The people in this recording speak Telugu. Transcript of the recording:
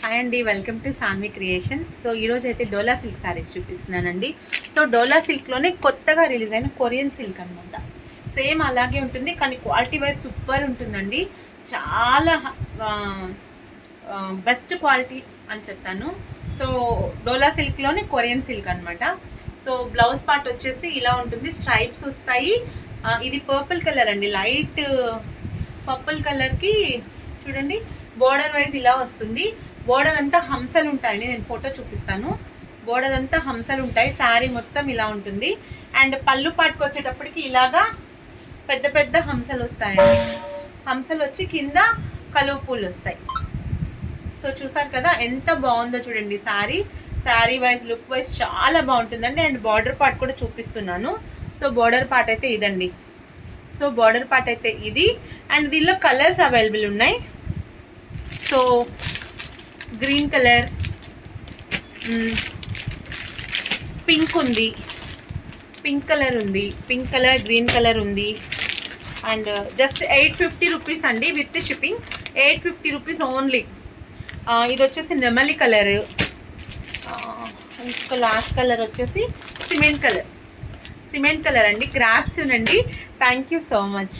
హాయ్ అండి, welcome to Sanvi creations. So ఈరోజు అయితే డోలా సిల్క్ శారీస్ చూపిస్తున్నానండి. సో డోలా సిల్క్లోనే కొత్తగా రిలీజ్ అయిన కొరియన్ సిల్క్ అనమాట. సేమ్ అలాగే ఉంటుంది, కానీ క్వాలిటీ వైజ్ సూపర్ ఉంటుందండి. చాలా బెస్ట్ క్వాలిటీ అని చెప్తాను. సో డోలా సిల్క్లోనే కొరియన్ సిల్క్ అనమాట. సో బ్లౌజ్ పార్ట్ వచ్చేసి ఇలా ఉంటుంది, స్ట్రైప్స్ వస్తాయి. ఇది పర్పుల్ కలర్ అండి, లైట్ పర్పుల్ కలర్కి చూడండి బోర్డర్ వైజ్ ఇలా వస్తుంది. బోర్డర్ అంతా హంసలు ఉంటాయండి, నేను ఫోటో చూపిస్తాను. బోర్డర్ అంతా హంసలు ఉంటాయి, శారీ మొత్తం ఇలా ఉంటుంది. అండ్ పళ్ళు పాటుకు వచ్చేటప్పటికి ఇలాగా పెద్ద పెద్ద హంసలు వస్తాయండి. హంసలు వచ్చి కింద కలువ పూలు వస్తాయి. సో చూసారు కదా ఎంత బాగుందో చూడండి. శారీ వైజ్ లుక్ వైజ్ చాలా బాగుంటుందండి. అండ్ బార్డర్ పార్ట్ కూడా చూపిస్తున్నాను. సో బార్డర్ పార్ట్ అయితే ఇదండి. సో బార్డర్ పార్ట్ అయితే ఇది. అండ్ దీనిలో కలర్స్ అవైలబుల్ ఉన్నాయి. సో గ్రీన్ కలర్, పింక్ ఉంది, పింక్ కలర్ ఉంది, పింక్ కలర్, గ్రీన్ కలర్ ఉంది. అండ్ జస్ట్ 850 రూపీస్ అండి విత్ షిప్పింగ్. 850 rupees only. ఇది వచ్చేసి నెమలి కలర్. ఇంకా లాస్ట్ కలర్ వచ్చేసి సిమెంట్ కలర్ అండి. గ్రాప్స్ అండి. Thank you so much.